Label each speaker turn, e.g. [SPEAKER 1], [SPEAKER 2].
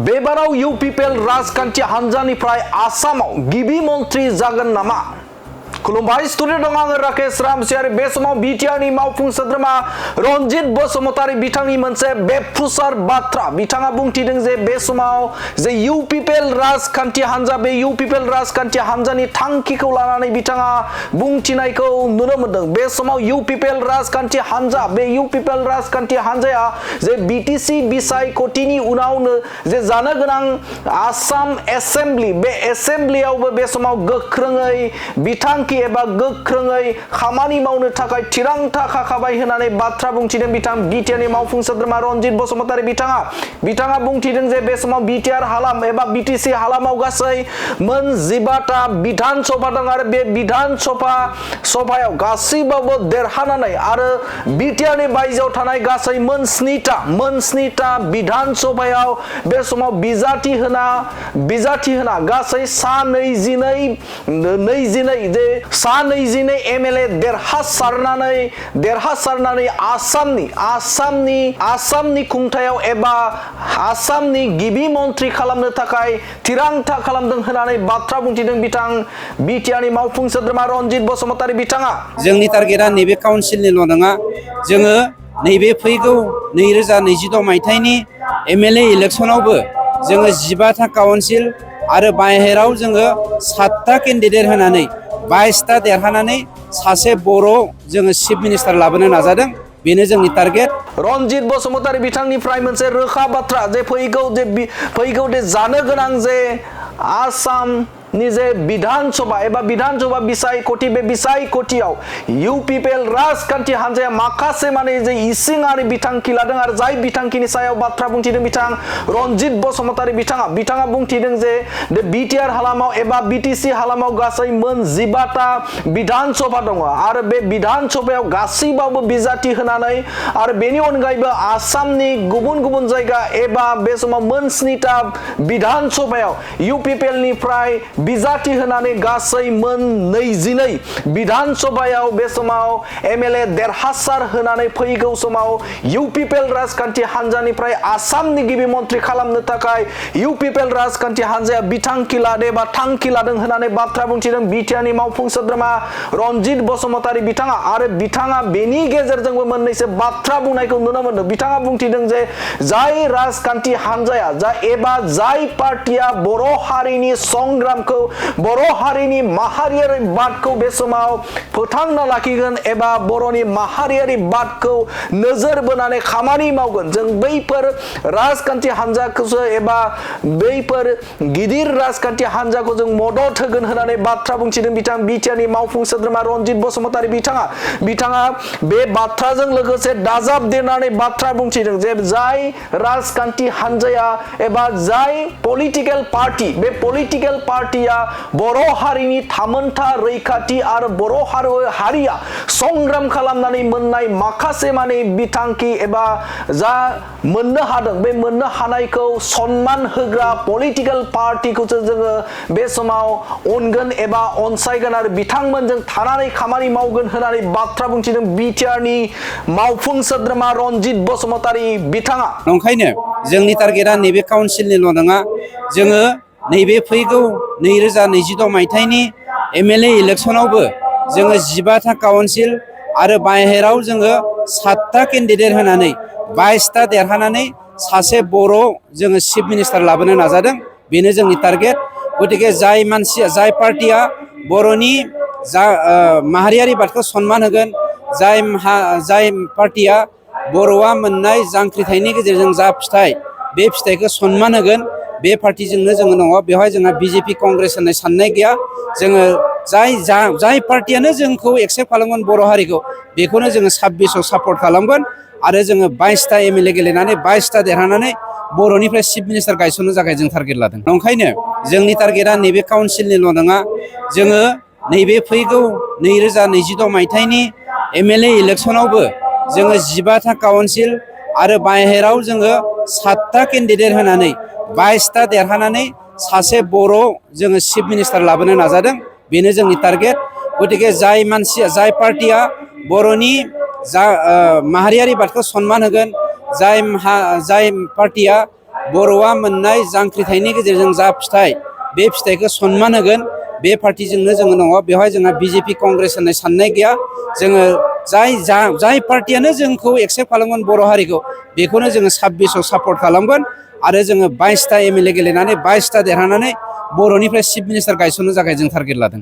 [SPEAKER 1] बेबाराव UPPL राजखान्थि हान्जानिफ्राय आसामाव गिबि मन्त्रि जागोन नामा? खुलुमबाय स्टुडिअ दं आङो राकेश रामसियारि। बे समाव बिटिआरनि मावफुं सोद्रोमा रनजित बसुमतारी बिथांनि मोनसे बेफुसार बाथ्रा बिथाङा बुंथिदों जे बे समाव जे इउपिपिएल राजखान्थि हान्जा बे इउपिपिएल राजखान्थि हान्जानि थांखिखौ लानानै बिथाङा बुंथिनायखौ नुनो मोनदों। बे समाव इउपिपिएल राजखान्थि हान्जा बे इउपिपिएल राजखान्थि हान्जाया जे बिटिसि बिसायख'थिनि उनावनो जे जानो गोनां आसाम एसेम्ब्लि बे एसेम्ब्लियावबो बे समाव गोख्रोङै बिथांखि एबा गोख्रोङै खामानि मावनो थाखाय थिरांथा खाखाबाय होननानै बाथ्रा बुंथिदों बिथां बिटिआरनि मावफुं सोद्रोमा रनजित बसुमतारी बिथाङा बुंथिदों जे बे समाव बिटिआर हालाम एबा बिटिसि हालामाव गासै मोन 15टा बिधान सभा दं आरो बे बिधान सभायाव गासैबाबो देरहानानै आरो बिटिआरनि बायजोआव थानाय गासै मोन 7टा बिधान सभायाव बे समाव बिजाथि होना गासै सा 22 एमएलए देरहासारनानै आसामनि खुंथायाव एबा आसामनि गिबि मन्त्रि खालामनो थाखाय थिरांथा खालामदों होननानै बाथ्रा बुंथिदों बिथां बिटिआरनि मावफुं सोद्रोमा रनजित बसुमतारी बिथाङा।
[SPEAKER 2] जोंनि टारगेटआ नैबे काउन्सिलनिल' नङा, जोङो नैबे फैगौ 2026 मायथाइनि एमएलए इलेक्सनावबो जोङो 15टा काउन्सिल आरो बाहेराव जोङो 7टा केन्डिडेट होनानै 22टा देरहानानै सासे बर' जोङो चिफ मिनिस्टार लाबोनो नाजादों। बेनो जोंनि टारगेट।
[SPEAKER 1] रनजित बसुमतारी बिथांनिफ्राय मोनसे रोखा बाथ्रा जे फैगौ जानो गोनां जे आसामनि जे बिधान सभा बिसायख'थि बे बिसायख'थियाव इउपिपिएल राजखान्थि हान्जाया माखासे माने जे इसिङारि बिथांखि लादों आरो जाय बिथांखिनि सायाव बाथ्रा बुंथिदों बिथां रनजित बसुमतारी बिथाङा बुंथिदों जे बिटिआर हालामाव एबा बिटिसि हालामाव गासै मोन 15टा बिधान सभा दङ आरो बे बिधान सभायाव गासैबाबो बिजाथि होनानै आरो बेनि अनगायैबो आसामनि गुबुन जायगा एबा बे समाव मोन 7टा बिधान सभायाव इउपिपिएलनिफ्राय बिजाथि होनानै गासै मोन 22 बिधान सभायाव बे समाव एमएलए देरहासार होनानै फैगौ समाव इउपिपिएल राजखान्थि हान्जानिफ्राय आसामनि गिबि मन्त्रि खालामनो थाखाय इउपिपिएल राजखान्थि हान्जाया बिथांखि लादों बा थांखि लादों होननानै बाथ्रा बुंथिदों बिटिआरनि मावफुं सोद्रोमा रनजित बसुमतारी बिथाङा आरो बिथाङा बेनि गेजेरजोंबो मोननैसो बाथ्रा बुंनायखौ नुनो मोनदों। बिथाङा बुंथिदों जे जाय राजखान्थि हान्जाया जाय पार्टिया बर' हारिनि संग्रामखौ बर' हारिनि माहारियारि बादखौ बे समाव फोथांना लाखिगोन एबा बर'नि माहारियारि बादखौ नोजोर बोनानै खामानि मावगोन, जों बैफोर राजखान्थि हान्जाखौसो एबा बैफोर गिदिर राजखान्थि हान्जाखौ जों मदद होगोन होननानै बाथ्रा बुंथिदों बिथां बिटिआरनि मावफुं सोद्रोमा रनजित बसुमतारी बिथाङा बे बाथ्राजों लोगोसे दाजाबदेरनानै बाथ्रा बुंथिदों जे जाय राजखान्थि हान्जाया एबा जाय पलिटिकेल पार्टी बे पलिटिकेल पार्टिया बर' हारिनि थामोनथा रैखाथि आरो बर' हारिया संग्राम खालामनानै मोननाय माखासे माने बिथांखि एबा जा मोननो हादों बे मोननो हानायखौ सन्मान होग्रा पलिटिकेल पार्टिखौसो जोङो बे समाव अनगोन एबा अनसायगोन आरो बिथांमोनजों थानानै खामानि मावगोन होननानै बाथ्रा बुंथिदों बिटिआरनि मावफुं सोद्रोमा रनजित बसुमतारी बिथाङा।
[SPEAKER 2] ओंखायनो जोंनि टारगेटआ नैबे काउन्सिलनिल' नङा, जोङो नैबे फैगौ 2026 मायथाइनि एमएलए इलेक्सनावबो जोङो 15टा काउन्सिल आरो बाहेराव जोङो 7टा केन्डिडेट होनानै 22टा देरहानानै सासे बर' जोङो चिफ मिनिस्टार लाबोनो नाजादों। बेनो जोंनि टारगेट। गतिके जाय पार्टिया बर'नि माहारियारि बादखौ सन्मान होगोन, जाय पार्टिया बर'आ मोननाय जांख्रिथायनि गेजेरजों जा फिथाइ बे फिथाइखौ सन्मान होगोन, बे पार्टिजोंनो जोङो दङ। बेवहाय जोंहा बिजेपि कंग्रेस होननाय साननाय गैया। जोङो जाय पार्टियानो जोंखौ एक्सेप्ट खालामगोन बर' हारिखौ बेखौनो जोङो 26आव सापर्ट खालामगोन आरो जोङो 22टा एमएलए गेलेनानै 22टा देरहानानै बर'निफ्राय चिफ मिनिस्टार गायसननो थाखाय जों टारगेट लादों। ओंखायनो जोंनि टारगेटआ नैबे काउन्सिलनिल' नङा, जोङो नैबे फैगौ 2026 मायथाइनि एमएलए इलेक्सनावबो जोङो 15टा काउन्सिल आरो बाहेराव जोङो 7टा केन्डिडेट होनानै 22टा देरहानानै सासे बर' जोङो चिफ मिनिस्टार लाबोनो नाजादों। बेनो जोंनि टारगेट। गतिके जाय पार्टिया बर'नि माहारियारि बादखौ सन्मान होगोन, जाय पार्टिया बर'आ मोननाय जांख्रिथायनि गेजेरजों जा फिथाइ बे फिथाइखौ सन्मान होगोन बे पार्टिजोंनो जोङो दङ बेवहाय जोंहा बिजेपि कंग्रेस होननाय साननाय गैया जोङो जाय पार्टियानो जोंखौ एक्सेप्ट खालामगोन बर' हारिखौ बेखौनो जोङो 26आव सापर्ट खालामगोन आरो जोङो 22टा एमएलए गेलेनानै 22टा देरहानानै बर'निफ्राय चिफ मिनिस्टार गायसननो थाखाय जों टारगेट लादों।